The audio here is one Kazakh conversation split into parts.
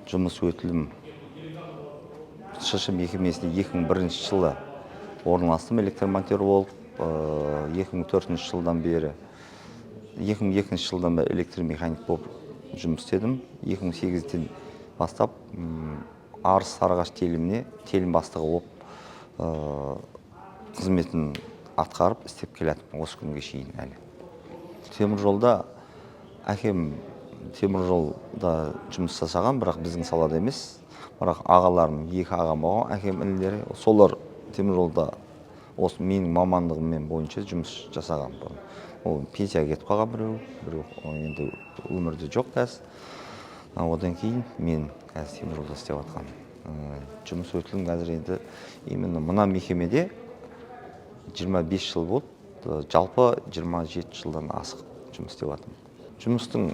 жұмыс өтілім ШШ мекемесіне 2001 жылы орналастым электромонтер болып, 2004 жылдан бері 2002 жылдан бері электромеханик болып жұмыс істедім. 2008-ден бастап Арыс Сарыағаш теліміне телім бастығы болып қызметін атқарып істеп келатырмын осы күнге шейін әлі. Темір жолда әкем темір жолда жұмыс жасаған, бірақ біздің салада емес. Бірақ ағаларым, екі ағам болған, әкем інілері, солар темір жолда осы менің мамандығыммен бойынша жұмыс жасаған. Ол пенсияға кетіп қалған біреу енді өмірде жоқ қазір. Одан кейін мен қазір темір жолда істеп жатқан. Жұмыс өтілім қазір енді именно мына мекемеде 25 жыл болды, жалпы 27 жылдан асық жұмыс істеп жатырмын. Жұмыстың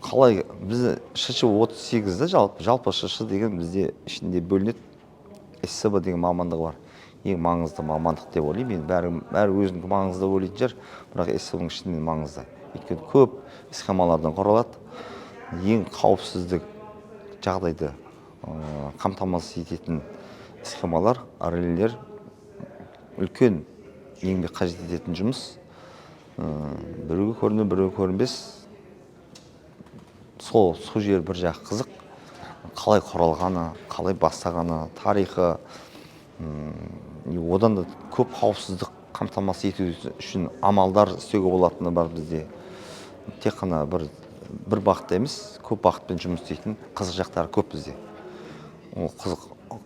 қалай бізде ШШ 38-де жалпы ШШ деген бізде ішінде бөлінеді. ССБ деген мамандығы бар. Ең маңызды мамандық деп ойлаймын. Бәрі өзінің маңызды ойлайтын шығар, бірақ ССБ-ның ішінде маңызды. Өйткені көп схемалардан құралады. Ең қауіпсіздік жағдайды қамтамасыз ететін схемалар, релелер үлкен еңбек қажет ететін жұмыс. Біреуге көрінер, біреуге көрінбес. Сол жер бір жақ қызық. Қалай құралғаны, қалай бастағаны, тарихы, одан да көп қауіпсіздік қамтамасыз ету үшін амалдар істеуге болатыны бар бізде. Тек қана бір бағытта емес, көп бағытпен жұмыс істейтін қызық жақтары көп бізде.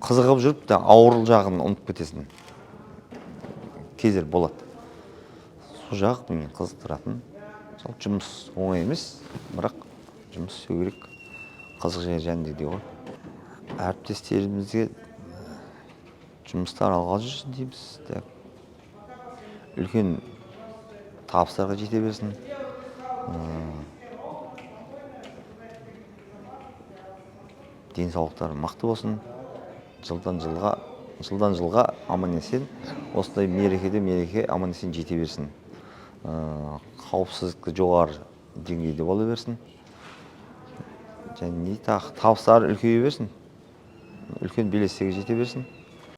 Қызығып жүріп те ауыр жағын ұмытып кетесің кездер болады. Сол жақ мені қызықтыратын. Жұмыс оңай емес, бірақ жұмыс істеу керек. Қызық жер жәнде де ғой. Әріптестерімізге жұмыстар алға жүрсін дейміз. Үлкен табыстарға жете берсін. Денсаулықтары мықты болсын. Жылдан жылға аман-есен, осындай мереке аман-есен жете берсін. Қауіпсіздікті жоғары деңгейде бола берсін. Және табыстары үлкейе берсін. Үлкен белестерге жете берсін.